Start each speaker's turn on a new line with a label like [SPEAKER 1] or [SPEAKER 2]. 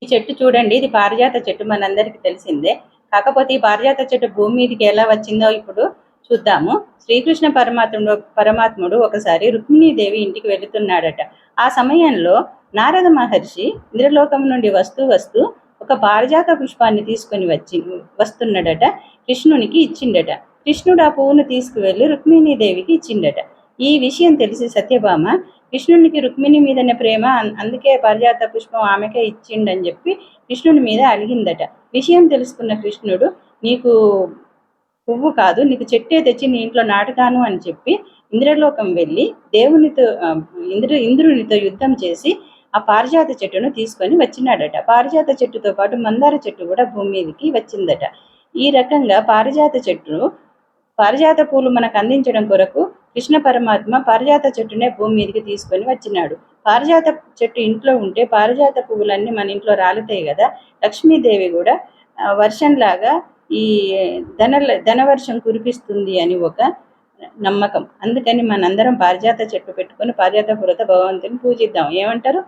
[SPEAKER 1] ఈ చెట్టు చూడండి. ఇది పారిజాత చెట్టు మనందరికీ తెలిసిందే. కాకపోతే ఈ పారిజాత చెట్టు భూమి మీదకి ఎలా వచ్చిందో ఇప్పుడు చూద్దాము. శ్రీకృష్ణ పరమాత్ముడు ఒకసారి రుక్మిణీదేవి ఇంటికి వెళుతున్నాడట. ఆ సమయంలో నారద మహర్షి ఇంద్రలోకం నుండి వస్తూ ఒక పారిజాత పుష్పాన్ని తీసుకొని వస్తున్నడట. కృష్ణునికి ఇచ్చిండట. కృష్ణుడు ఆ పువ్వును తీసుకువెళ్ళి రుక్మిణీదేవికి ఇచ్చిండట. ఈ విషయం తెలిసి సత్యభామ కృష్ణునికి రుక్మిణి మీదనే ప్రేమ, అందుకే పారిజాత పుష్పం ఆమెకే ఇచ్చిండని చెప్పి కృష్ణుని మీద అలిగిందట. విషయం తెలుసుకున్న కృష్ణుడు, నీకు పువ్వు కాదు, నీకు చెట్టే తెచ్చి నీ ఇంట్లో నాటుతాను అని చెప్పి ఇంద్రలోకం వెళ్ళి దేవునితో ఇంద్రునితో యుద్ధం చేసి ఆ పారిజాత చెట్టును తీసుకొని వచ్చినాడట. పారిజాత చెట్టుతో పాటు మందార చెట్టు కూడా భూమి మీదకి వచ్చిందట. ఈ రకంగా పారిజాత పూలు మనకు అందించడం కొరకు కృష్ణ పరమాత్మ పారిజాత చెట్టునే భూమి మీదకి తీసుకొని వచ్చినాడు. పారిజాత చెట్టు ఇంట్లో ఉంటే పారిజాత పువ్వులన్నీ మన ఇంట్లో రాలుతాయి కదా. లక్ష్మీదేవి కూడా వర్షంలాగా ఈ ధనవర్షం కురిపిస్తుంది అని ఒక నమ్మకం. అందుకని మనందరం పారిజాత చెట్టు పెట్టుకొని పారిజాత పూలతో భగవంతుని పూజిద్దాం. ఏమంటారు?